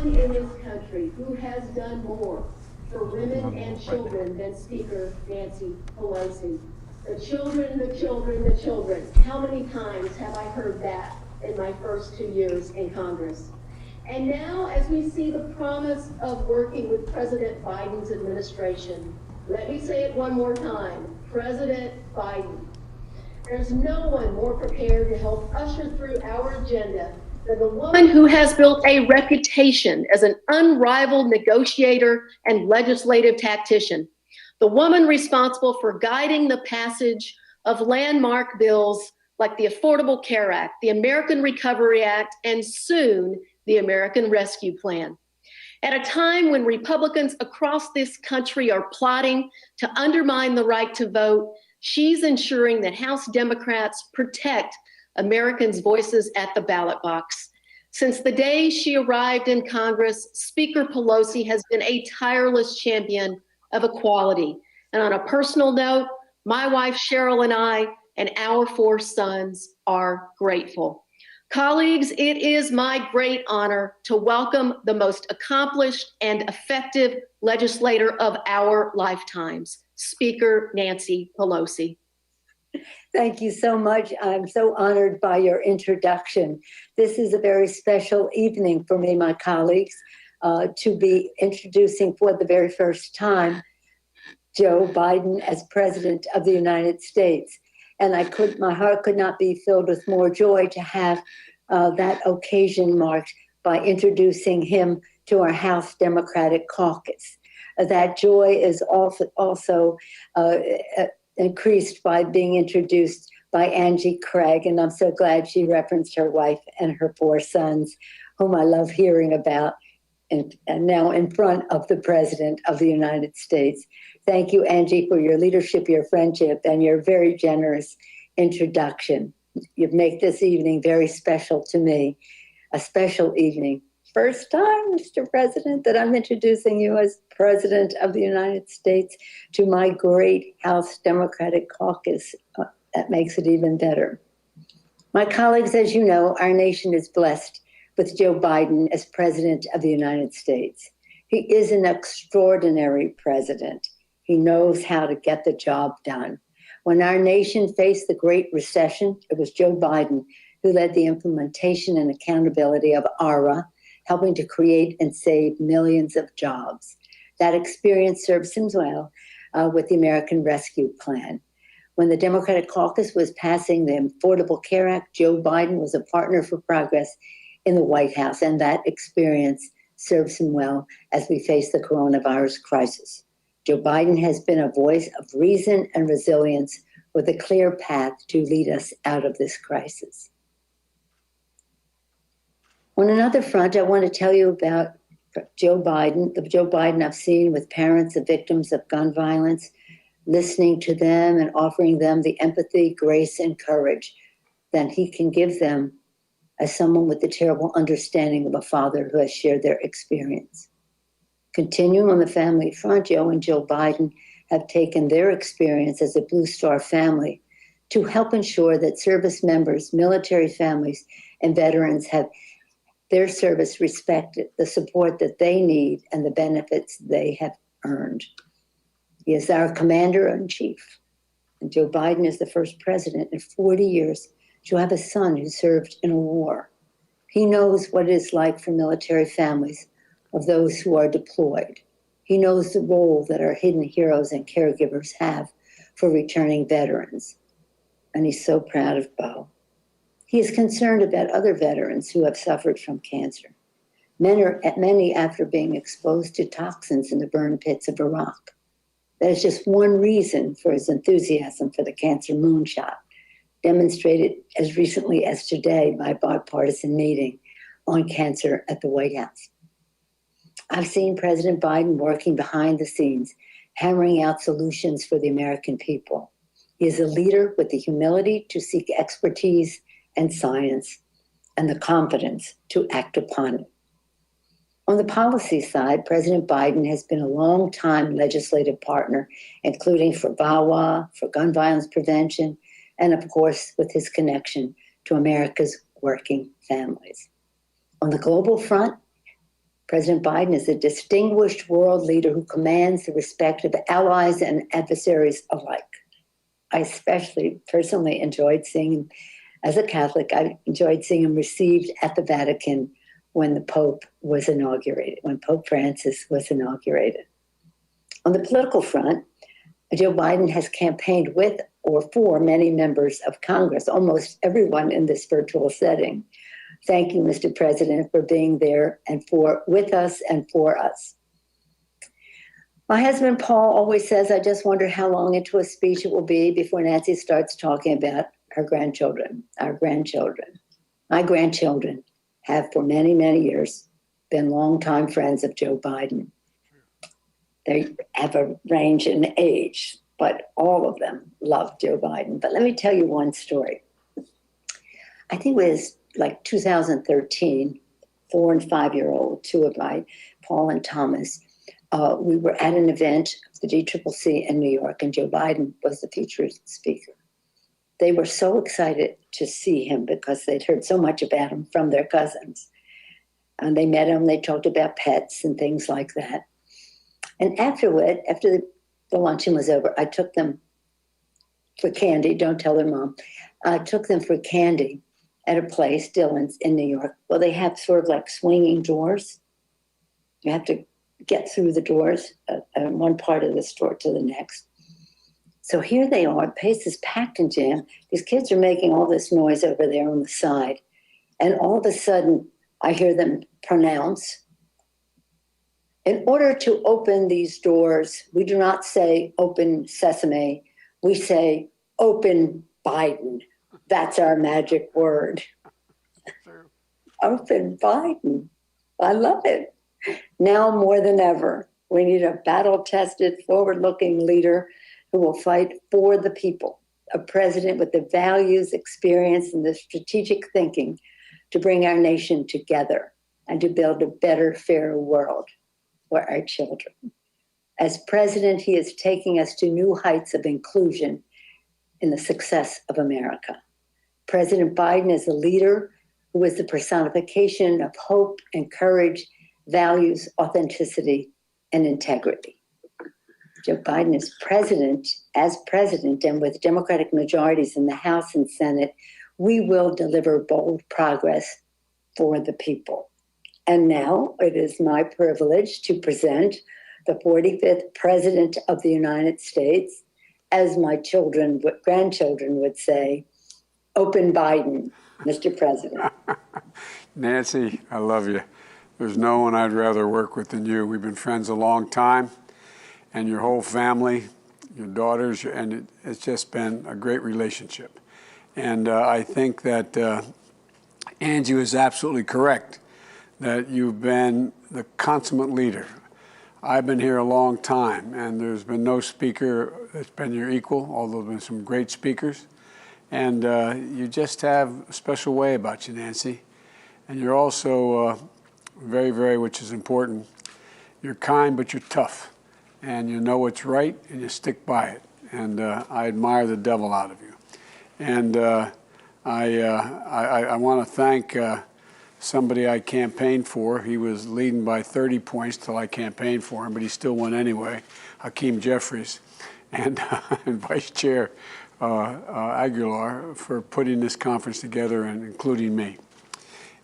one in this country who has done more for women and children than Speaker Nancy Pelosi. The children, the children, the children. How many times have I heard that in my first 2 years in Congress? And now, as we see the promise of working with President Biden's administration, let me say it one more time, President Biden. There's no one more prepared to help usher through our agenda than the woman who has built a reputation as an unrivaled negotiator and legislative tactician. The woman responsible for guiding the passage of landmark bills like the Affordable Care Act, the American Recovery Act, and soon the American Rescue Plan. At a time when Republicans across this country are plotting to undermine the right to vote, she's ensuring that House Democrats protect Americans' voices at the ballot box. Since the day she arrived in Congress, Speaker Pelosi has been a tireless champion of equality. And on a personal note, my wife Cheryl and I and our 4 sons are grateful. Colleagues, it is my great honor to welcome the most accomplished and effective legislator of our lifetimes, Speaker Nancy Pelosi. Thank you so much. I'm so honored by your introduction. This is a very special evening for me, my colleagues, to be introducing for the very first time Joe Biden as President of the United States. And my heart could not be filled with more joy to have that occasion marked by introducing him to our House Democratic Caucus. That joy is also increased by being introduced by Angie Craig, and I'm so glad she referenced her wife and her 4 sons, whom I love hearing about, and now in front of the President of the United States. Thank you, Angie, for your leadership, your friendship, and your very generous introduction. You make this evening very special to me, a special evening. First time, Mr. President, that I'm introducing you as President of the United States to my great House Democratic Caucus. That makes it even better. My colleagues, as you know, our nation is blessed with Joe Biden as President of the United States. He is an extraordinary president. He knows how to get the job done. When our nation faced the Great Recession, it was Joe Biden who led the implementation and accountability of ARA, helping to create and save millions of jobs. That experience serves him well with the American Rescue Plan. When the Democratic Caucus was passing the Affordable Care Act, Joe Biden was a partner for progress in the White House, and that experience serves him well as we face the coronavirus crisis. Joe Biden has been a voice of reason and resilience with a clear path to lead us out of this crisis. On another front, I want to tell you about Joe Biden, the Joe Biden I've seen with parents of victims of gun violence, listening to them and offering them the empathy, grace, and courage that he can give them as someone with the terrible understanding of a father who has shared their experience. Continuing on the family front, Joe and Jill Biden have taken their experience as a Blue Star family to help ensure that service members, military families, and veterans have their service respected, the support that they need, and the benefits they have earned. He is our commander-in-chief, and Joe Biden is the first president in 40 years to have a son who served in a war. He knows what it is like for military families of those who are deployed. He knows the role that our hidden heroes and caregivers have for returning veterans. And he's so proud of Bo. He is concerned about other veterans who have suffered from cancer, many after being exposed to toxins in the burn pits of Iraq. That is just one reason for his enthusiasm for the cancer moonshot, demonstrated as recently as today by a bipartisan meeting on cancer at the White House. I've seen President Biden working behind the scenes, hammering out solutions for the American people. He is a leader with the humility to seek expertise and science and the confidence to act upon it. On the policy side, President Biden has been a long-time legislative partner, including for VAWA, for gun violence prevention, and of course, with his connection to America's working families. On the global front, President Biden is a distinguished world leader who commands the respect of allies and adversaries alike. I especially personally enjoyed seeing him, as a Catholic, I enjoyed seeing him received at the Vatican when the Pope was inaugurated, when Pope Francis was inaugurated. On the political front, Joe Biden has campaigned with or for many members of Congress, almost everyone in this virtual setting. Thank you, Mr. President, for being there and with us and for us. My husband, Paul, always says, I just wonder how long into a speech it will be before Nancy starts talking about her grandchildren, our grandchildren. My grandchildren have for many, many years been longtime friends of Joe Biden. They have a range in age, but all of them love Joe Biden. But let me tell you one story. I think it was like 2013, 4 and 5-year-old, two of my, Paul and Thomas, we were at an event of the DCCC in New York, and Joe Biden was the featured speaker. They were so excited to see him because they'd heard so much about him from their cousins. And they met him, they talked about pets and things like that. And afterward, after the luncheon was over, I took them for candy. Don't tell their mom. I took them for candy at a place, Dillon's in New York. Well, they have sort of like swinging doors. You have to get through the doors, one part of the store to the next. So here they are, place is packed and jammed. These kids are making all this noise over there on the side. And all of a sudden, I hear them pronounce, in order to open these doors, we do not say open sesame, we say open Biden. That's our magic word. Open Biden. I love it. Now more than ever, we need a battle-tested, forward-looking leader who will fight for the people, a president with the values, experience, and the strategic thinking to bring our nation together and to build a better, fairer world for our children. As president, he is taking us to new heights of inclusion in the success of America. President Biden is a leader who is the personification of hope and courage, values, authenticity, and integrity. Joe Biden is president, and with Democratic majorities in the House and Senate, we will deliver bold progress for the people. And now it is my privilege to present the 45th President of the United States, as my grandchildren would say, open Biden, Mr. President. Nancy, I love you. There's no one I'd rather work with than you. We've been friends a long time, and your whole family, your daughters, and it's just been a great relationship. And I think that Angie was absolutely correct, that you've been the consummate leader. I've been here a long time, and there's been no speaker that's been your equal, although there's been some great speakers. And you just have a special way about you, Nancy. And you're also very, very, which is important, you're kind, but you're tough. And you know what's right, and you stick by it. And I admire the devil out of you. And I want to thank somebody I campaigned for. He was leading by 30 points till I campaigned for him, but he still won anyway, Hakeem Jeffries, and Vice Chair Aguilar for putting this conference together and including me.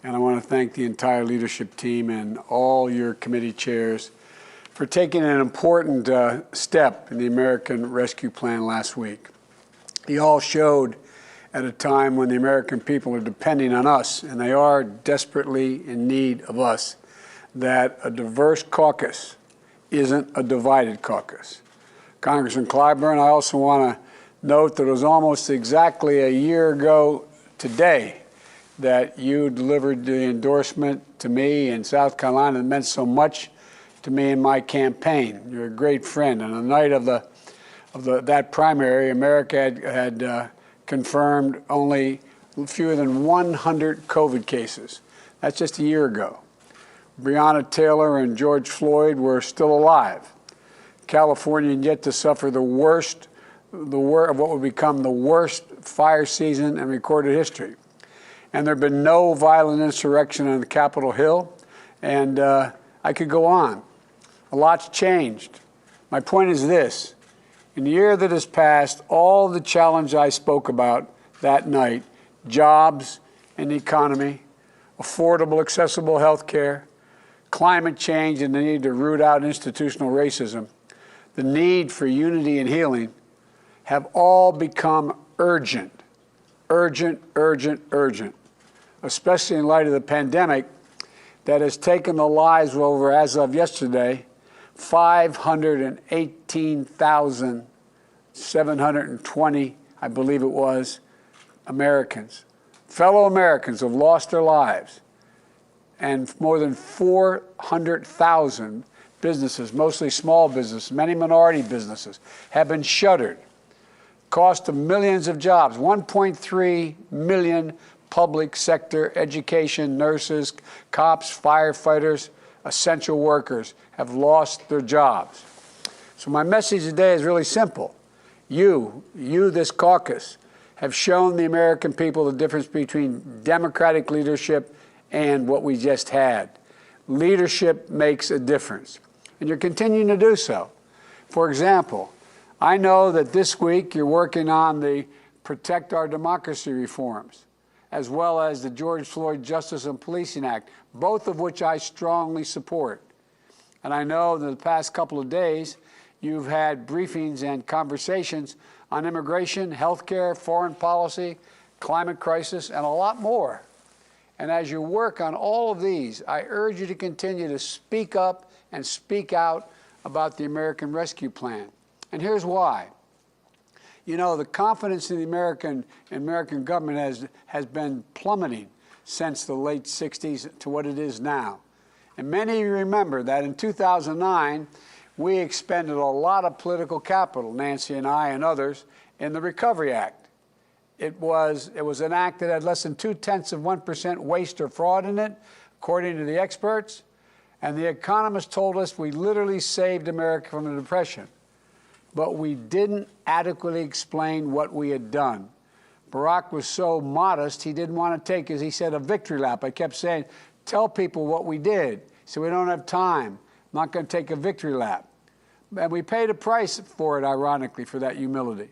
And I want to thank the entire leadership team and all your committee chairs for taking an important step in the American Rescue Plan last week. You all showed at a time when the American people are depending on us, and they are desperately in need of us, that a diverse caucus isn't a divided caucus. Congressman Clyburn, I also want to note that it was almost exactly a year ago today that you delivered the endorsement to me in South Carolina that meant so much to me in my campaign. You're a great friend. And on the night of that primary, America had confirmed only fewer than 100 COVID cases. That's just a year ago. Breonna Taylor and George Floyd were still alive. California yet to suffer the worst of what would become the worst fire season in recorded history. And there had been no violent insurrection on the Capitol Hill. And I could go on. A lot's changed. My point is this. In the year that has passed, all the challenge I spoke about that night, jobs and the economy, affordable, accessible health care, climate change and the need to root out institutional racism, the need for unity and healing, have all become urgent, urgent, urgent, urgent, especially in light of the pandemic that has taken the lives of over, as of yesterday, 518,720, I believe it was, Americans. Fellow Americans have lost their lives, and more than 400,000 businesses, mostly small businesses, many minority businesses, have been shuttered. Cost of millions of jobs, 1.3 million public sector, education, nurses, cops, firefighters, essential workers have lost their jobs. So my message today is really simple. You, this caucus, have shown the American people the difference between democratic leadership and what we just had. Leadership makes a difference, and you're continuing to do so. For example, I know that this week you're working on the Protect Our Democracy reforms, as well as the George Floyd Justice and Policing Act, both of which I strongly support. And I know that the past couple of days you've had briefings and conversations on immigration, healthcare, foreign policy, climate crisis, and a lot more. And as you work on all of these, I urge you to continue to speak up and speak out about the American Rescue Plan. And here's why. You know, the confidence in the American government has been plummeting since the late 60s to what it is now. And many of you remember that in 2009, we expended a lot of political capital, Nancy and I and others, in the Recovery Act. It was an act that had less than 0.2% waste or fraud in it, according to the experts. And the economists told us we literally saved America from the Depression. But we didn't adequately explain what we had done. Barack was so modest, he didn't want to take, as he said, a victory lap. I kept saying, tell people what we did. He said, we don't have time. I'm not going to take a victory lap. And we paid a price for it, ironically, for that humility.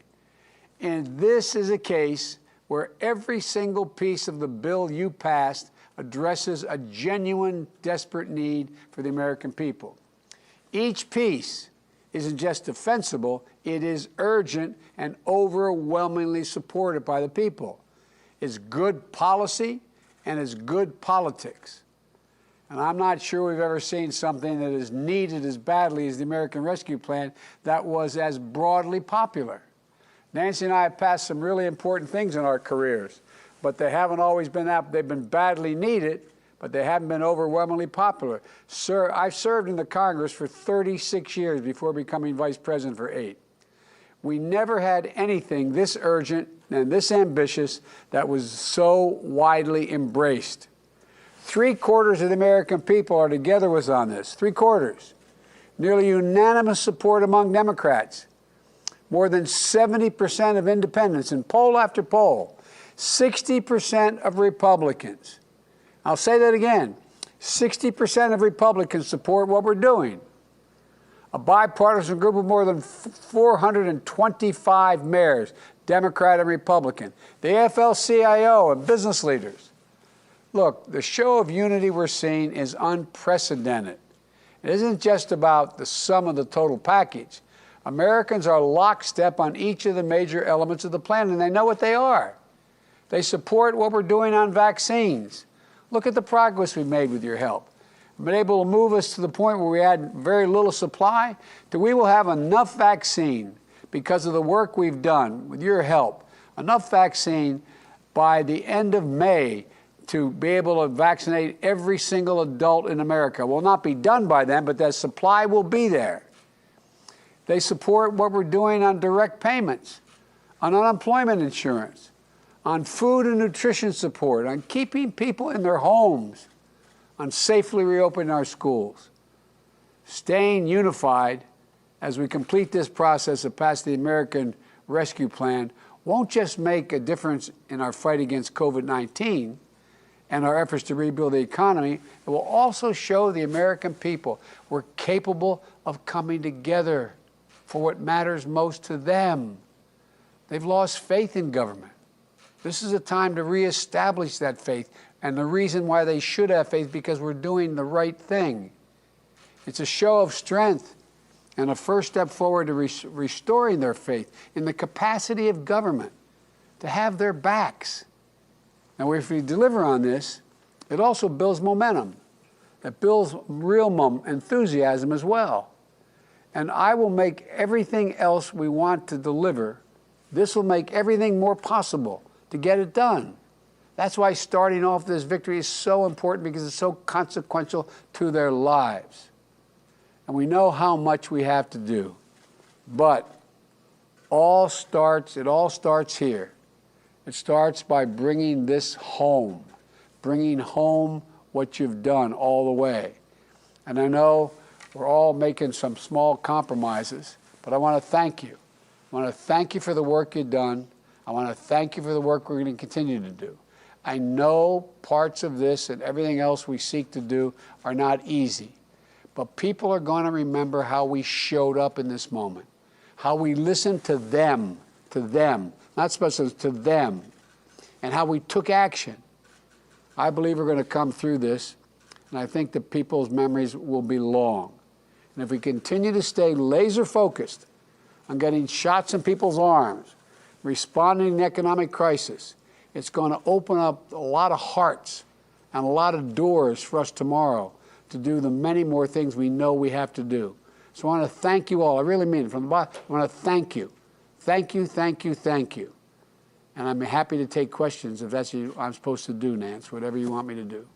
And this is a case where every single piece of the bill you passed addresses a genuine, desperate need for the American people. Each piece isn't just defensible, it is urgent and overwhelmingly supported by the people. It's good policy and it's good politics. And I'm not sure we've ever seen something that is needed as badly as the American Rescue Plan that was as broadly popular. Nancy and I have passed some really important things in our careers, but they haven't always been that. They've been badly needed, but they haven't been overwhelmingly popular. Sir, I've served in the Congress for 36 years before becoming vice president for 8. We never had anything this urgent and this ambitious that was so widely embraced. 3/4 of the American people are together with us on this, 3/4. Nearly unanimous support among Democrats. More than 70% of independents in poll after poll. 60% of Republicans. I'll say that again. 60% of Republicans support what we're doing. A bipartisan group of more than 425 mayors, Democrat and Republican. The AFL-CIO and business leaders. Look, the show of unity we're seeing is unprecedented. It isn't just about the sum of the total package. Americans are lockstep on each of the major elements of the plan, and they know what they are. They support what we're doing on vaccines. Look at the progress we've made with your help. We've been able to move us to the point where we had very little supply, that we will have enough vaccine because of the work we've done with your help, enough vaccine by the end of May to be able to vaccinate every single adult in America. It will not be done by then, but that supply will be there. They support what we're doing on direct payments, on unemployment insurance, on food and nutrition support, on keeping people in their homes, on safely reopening our schools. Staying unified as we complete this process of passing the American Rescue Plan won't just make a difference in our fight against COVID-19. and our efforts to rebuild the economy, it will also show the American people we're capable of coming together for what matters most to them. They've lost faith in government. This is a time to reestablish that faith, and the reason why they should have faith, because we're doing the right thing. It's a show of strength and a first step forward to restoring their faith in the capacity of government to have their backs. Now, if we deliver on this, it also builds momentum. It builds real enthusiasm as well. And I will make everything else we want to deliver. This will make everything more possible to get it done. That's why starting off this victory is so important, because it's so consequential to their lives. And we know how much we have to do. But it all starts here. It starts by bringing this home, bringing home what you've done all the way. And I know we're all making some small compromises, but I want to thank you. I want to thank you for the work you've done. I want to thank you for the work we're going to continue to do. I know parts of this and everything else we seek to do are not easy, but people are going to remember how we showed up in this moment, how we listened to them, not specialists, to them, and how we took action. I believe we're going to come through this, and I think that people's memories will be long. And if we continue to stay laser focused on getting shots in people's arms, responding to the economic crisis, it's going to open up a lot of hearts and a lot of doors for us tomorrow to do the many more things we know we have to do. So I want to thank you all. I really mean it from the bottom. I want to thank you. Thank you, thank you, thank you. And I'm happy to take questions if that's what I'm supposed to do, Nance, whatever you want me to do.